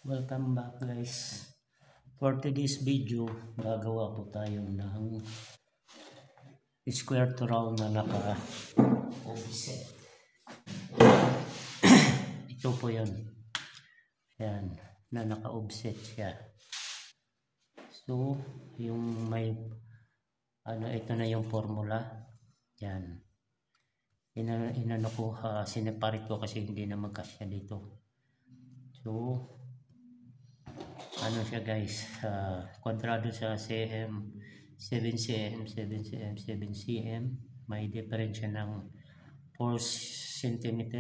Welcome back guys. For today's video, gagawa po tayo ng square to round na naka-offset. Ito po yun. Yan, na naka-offset siya. So, yung may, ito na yung formula. Yan. Inano ko, sineparate ko kasi hindi na magkasya dito. So, ano siya guys, kwadrado sa cm, 7 cm, 7 cm, 7 cm, may diferensya ng 4 cm,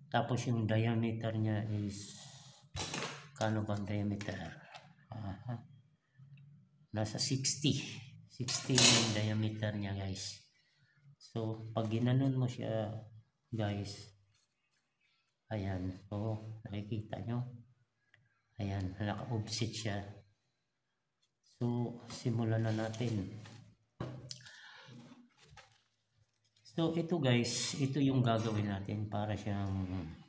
tapos yung diameter niya is, kano bang diameter? Nasa 60 yung diameter niya guys. So, pag ginanon mo siya guys, ayan, so, nakikita nyo, ayan, naka-offset siya. So, simulan na natin. So, ito guys, ito yung gagawin natin para siyang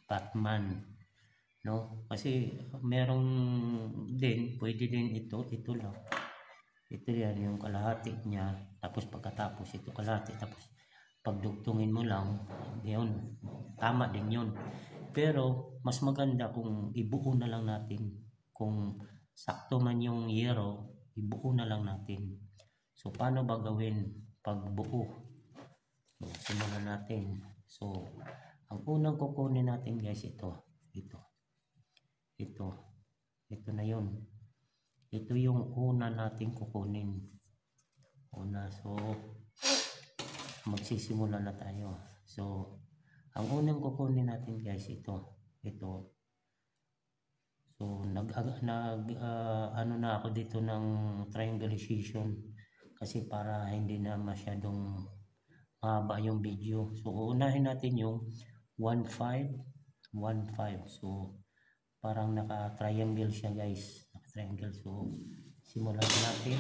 Batman, no? Kasi merong din, pwede din ito lang. Ito yan, yung kalahati niya, tapos pagkatapos ito kalahati, tapos pagdugtungin mo lang, yun, tama din yun. Pero, mas maganda kung ibuo na lang natin. Kung sakto man yung yero, ibuo na lang natin. So, paano ba gawin pagbuo? So, simulan natin. So, ang unang kukunin natin guys, ito na yun. Ito yung una natin kukunin. So, magsisimula na tayo. So, ang unang kukunin natin guys, ito. So, ano na ako dito ng triangulation kasi para hindi na masyadong mahaba yung video. So, uunahin natin yung 1.5. So, parang naka-triangle siya guys. Naka-triangle. So, simulan natin.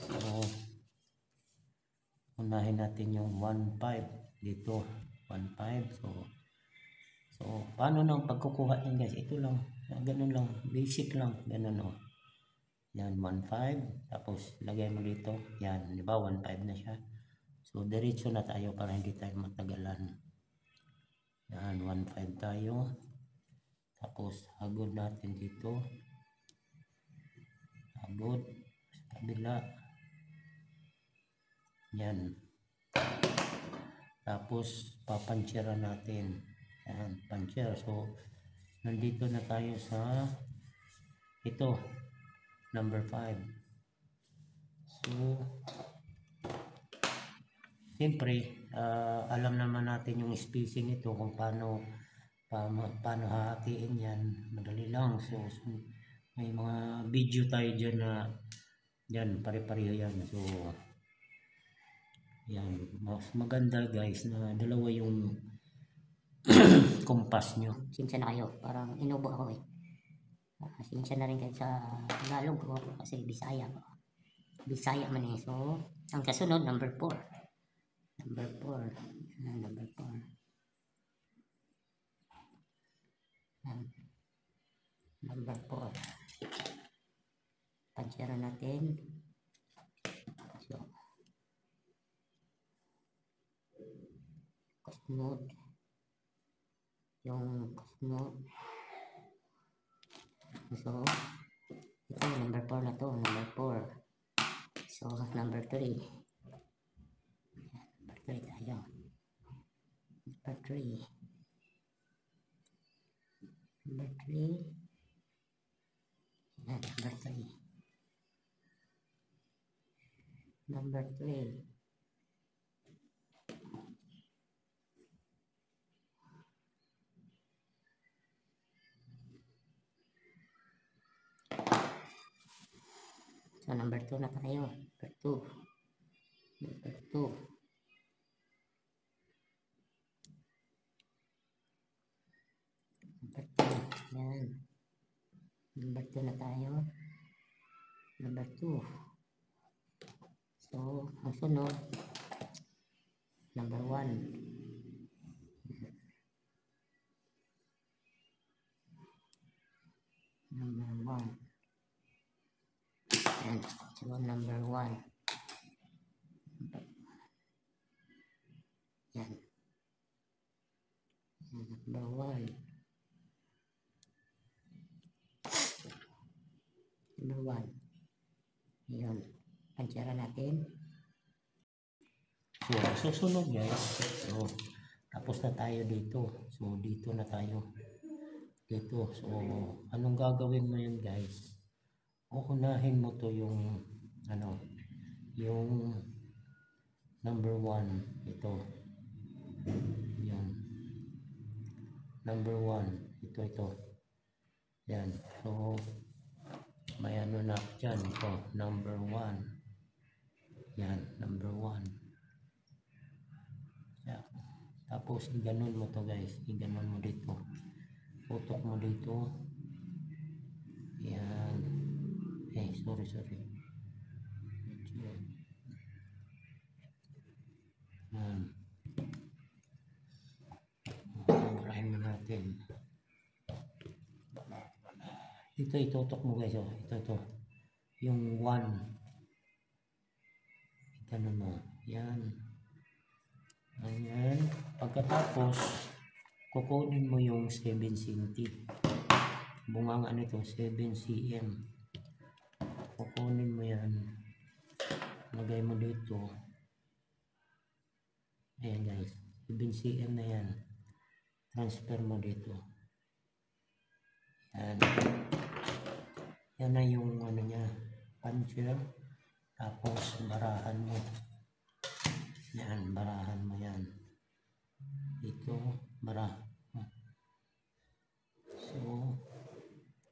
So, unahin natin yung 1.5 dito. 1.5. So, paano nang pagkukuha niyan guys? Ito lang. Ganun lang. Basic lang. Ganun o. Yan, 1.5. Tapos, lagay mo dito. Yan, di ba? 1.5 na siya. So, diretso na tayo para hindi tayo matagalan. Yan, 1.5 tayo. Tapos, hagod natin dito. Hagod. Sa kabila. Yan. Tapos, papantsira natin. Yan, puncher. So, nandito na tayo sa ito, number 5. So, siyempre, alam naman natin yung spacing nito kung paano hahatiin yan. Madali lang. So, may mga video tayo dyan na yan, pare-pareho yan. So, yan. Mas maganda guys na dalawa yung kumpas nyo. Sinsya na kayo, parang inubo ako eh. Sinsya na rin kayo sa Tagalog ko kasi Bisaya man eh. So, ang kasunod, number 4. Number 4. Number 4. Pansira natin. So, kasunod. Yung kasunod. So, ito number 4 na to. Number 4. So, number 3. Number 3 tayo. Number 3. Number 3. Yan, number 3. Number 3. So, number 2 na tayo. Number 2. Number 2. Number 2. Yan. Number 2 na tayo. Number 2. So, ang sunod. Number 1. Number 1. Number 1. Yun. Pansera natin. So, susunod guys. So, tapos na tayo dito. So, dito na tayo. Dito. So, anong gagawin mo yun guys? Uunahin mo to yung yung number 1. Ito. Yan. Number 1. Ito. Yan. So, may ano na dyan. Ito. Number 1. Yan. Number 1. Yan. Tapos, iganon mo to guys. Iganon mo dito. Tutok mo dito. Yan. Sorry. Yan. Barahin mo natin. Ito itutok mo guys. Ito. Yung 1. Ganun mo. Yan. Ayan. Pagkatapos, kukunin mo yung 7 cm. Bunganga nito, 7 cm. Kukunin mo yan. Lagay mo dito. Ayan guys. 7 cm na yan. Transfer mo dito. Yan. Yan na yung ano niya. Puncher. Tapos barahan mo. Yan. Barahan mo yan. Dito. Barahan. So,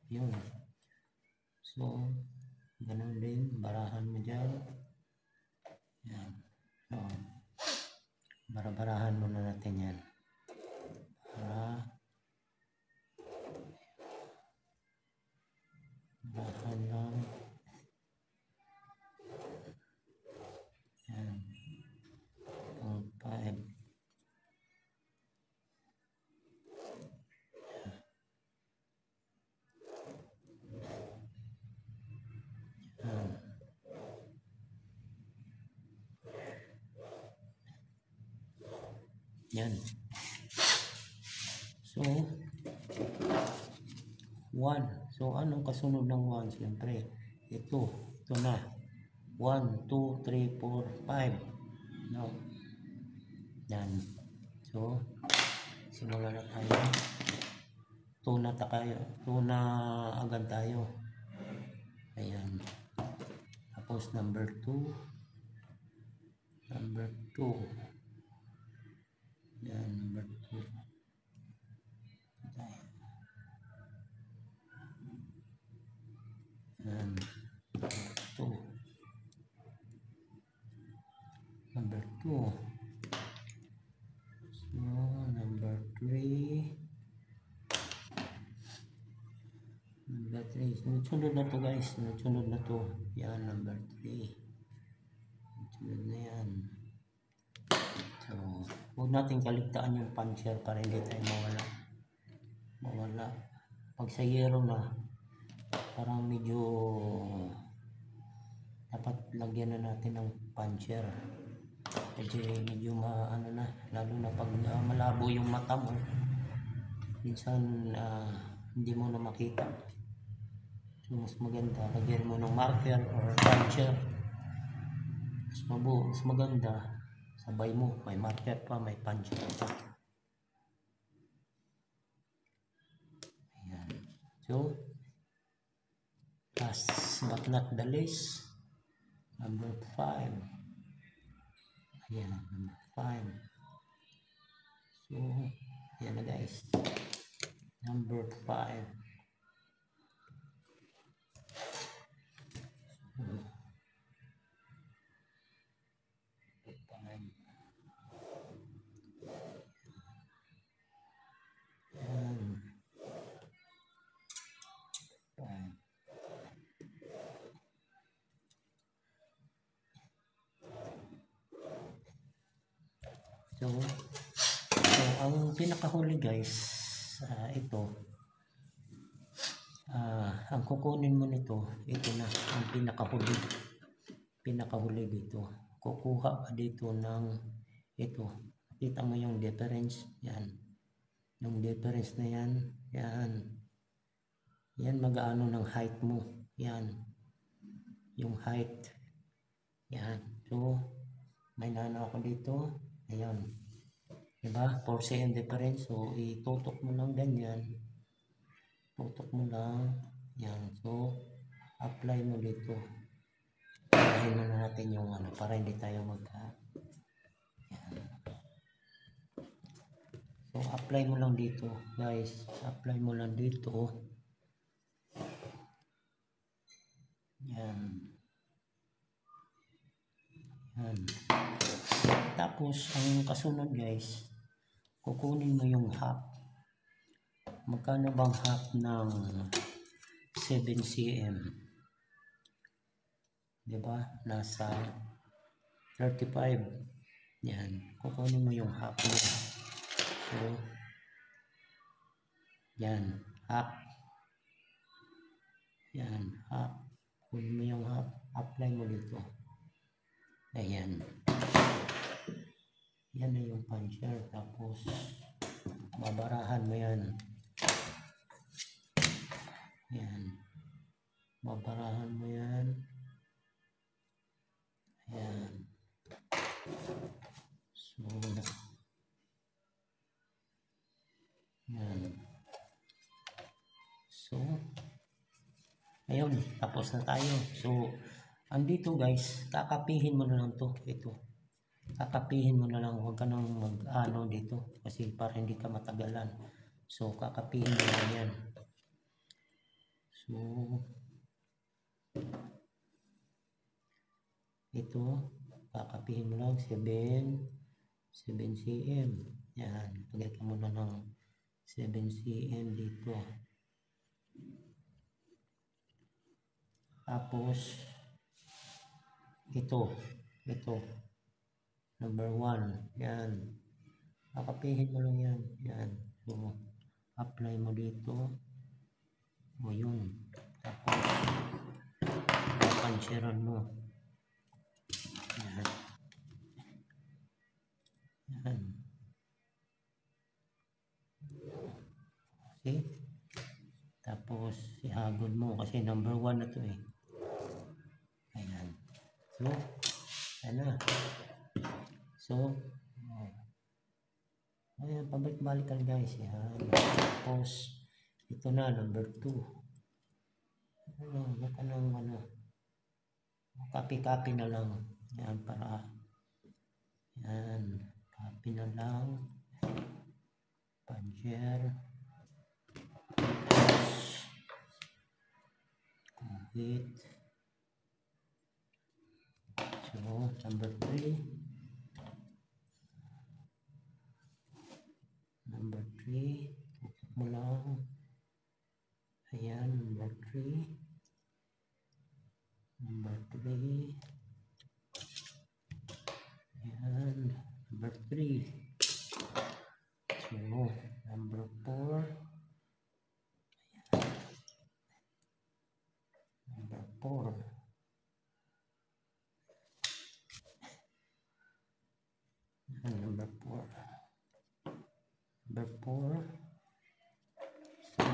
yun. So, ganun din. Barahan mo dyan. Yan. So, barahan muna natin yan. Barahan lang. Yan. Ang 5. Yan. So, 1. So, anong kasunod ng 1? Siyempre, ito na. 1, 2, 3, 4, 5. No. Yan. So, simula na tayo. 2 na tayo. 2 na agad tayo. Ayan. Tapos, number 2. Number 2. Yan, number 2. Yan, number 2. So, number 3. Number 3. Sunod na to guys. Sunod na to. Yan, number 3. Sunod na yan. So, huwag natin kaligtaan yung puncher para hindi tayo mawala. Pag sa yero na, parang medyo dapat lagyan na natin ng puncher. Kasi medyo maano na, lalo na pag malabo yung mata mo. Minsan hindi mo na makita. So, mas maganda, lagyan mo ng marker or puncher. Mas maganda, sabay mo, may marker pa, may puncher pa. Ayan. So, last but not the least, number 5. Ayan, number 5. So, ayan na guys. Number 5. So, ang pinakahuli guys, ito, ang kukunin mo nito, ito na, ang pinakahuli dito. Kukuha ka dito ng ito. Kita mo yung difference, yan. Yung difference na yan, yan mag-aano ng height mo. Yan. Yung height. Yan. So, may nano ako dito. Ayan. Diba? 4 cm difference. So, itutok mo lang ganyan. Tutok mo lang. Yan. So, apply mo dito. Palahin muna natin yung ano para hindi tayo yan. So, apply mo lang dito, guys. Apply mo lang dito. Yan. Yan. Tapos, ang kasunod, guys, kukunin mo yung half. Magkano bang half ng 7 cm? Diba? Nasa 35. Yan. Kukunin mo yung half mo. So, yan. Half. Yan. Half. Kunin mo yung half. Apply mo dito. Ayan. Yan na yung puncher. Tapos, babarahan mo yan. Yan. Babarahan mo yan. Ayan. So, yan. So, ayun. Tapos na tayo. So, andito guys, kakapihin mo na lang to. Ito. Kakapihin mo na lang. Huwag ka nang mag-ano dito. Kasi para hindi ka matagalan. So, kakapihin mo lang yan. So, ito, kakapihin mo lang 7 cm. Yan, lagay ka muna ng 7 cm dito. Tapos, ito, number 1, yan. Kakapihin mo lang yan. Yan, so, apply mo dito. O yun. Tapos, papansiran mo. Yan. Yan. Okay? Tapos, ihagod mo kasi number 1 na to eh. Ayan. So, ayan na. So, ayan, pabalik-balik ka guys. Ayan. Tapos, ito na, number 2. Ano, baka nang ano. Copy-copy na lang. Ayan, para. Ayan. Copy na lang. Puncher. Complete. So, number 3. Number 3. Tutok mo lang. Ayan, number 3. Number 3. Ayan, number 3. So, number 4. Ayan. Number 4. Ayan, number 4. Number 4. So,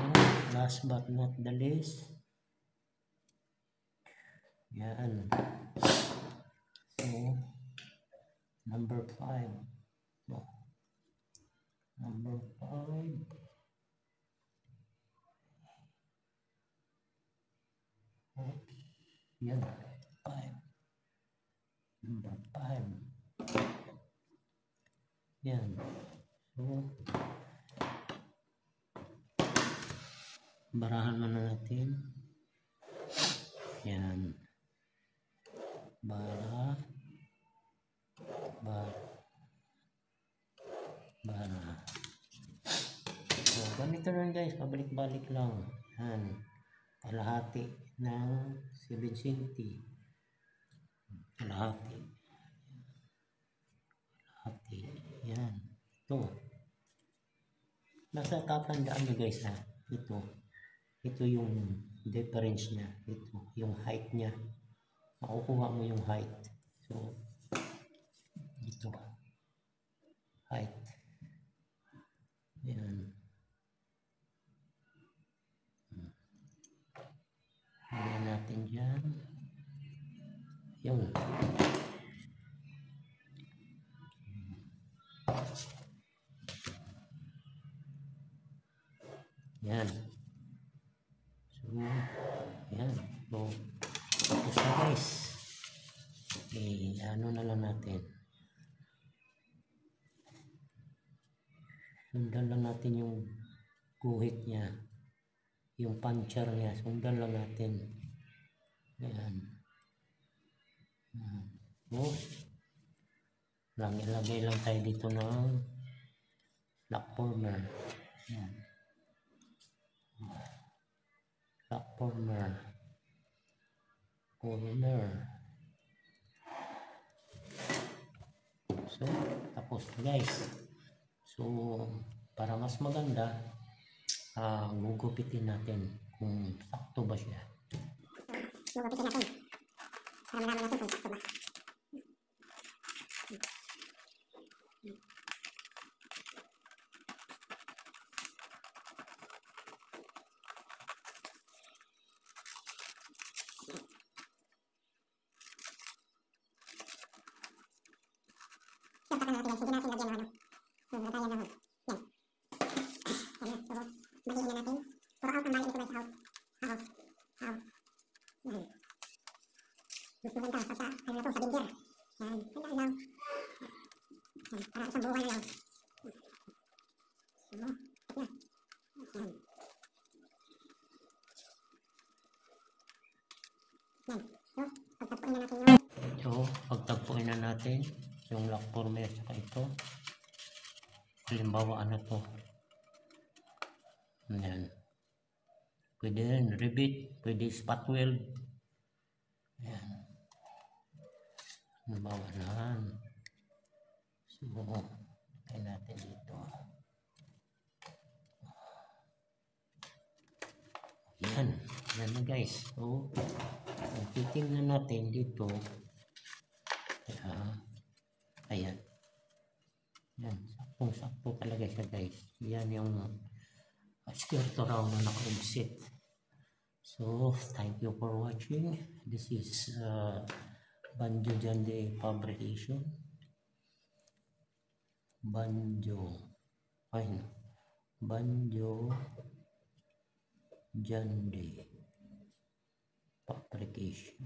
last but not the least. Yan. So, number 5. So, number 5. Oops. Yan. 5. Number 5. Yan. So, barahan mo na natin. Yan. Bara. So, ganito lang guys, pabalik-balik lang. Yan. Kalahati ng 720. Kalahati. Yan. Ito. Nasa tatandaan nyo guys ha. Ito yung difference niya. Ito, yung height niya. Makukuha mo yung height. So, ito. Height. Yan. Yan. So, yan. So, tapos na guys. Ano na lang natin. Sundan lang natin yung guhit niya. Yung puncture niya. Sundan lang natin. Yan. So, ilagay lang tayo dito ng lock former. Yan. Lock former. So, tapos guys. So, para mas maganda, gugupitin natin kung sakto ba siya. Gugupitin natin. Para malaman natin kung sakto ba. Siyapakan natin guys, hindi natin lagyan ng ano. So, lagayan ng hose. Yan. Yan. So, baliin na natin. Puro out ang bali nito guys, out. Out. Out. Yan. Mas maganda pa sa, ano na to, sa binder. Yan. Ganda lang. Yan. Para isang buwan na lang. So, ito na. Yan. Yan. So, pagtagpuin na natin yung lock former saka ito. Halimbawa ano to. Yan. Pwede rin rivet, pwede spot weld. Yan. Halimbawa na. So, tayo natin dito. Yan. Yan na guys. So, titingnan natin dito. Ayan. Yan. Saktong-sakto talaga siya guys. Yan yung skirt round na naka-offset. So, thank you for watching. This is Banjo Jande fabrication. Banjo Jande fabrication.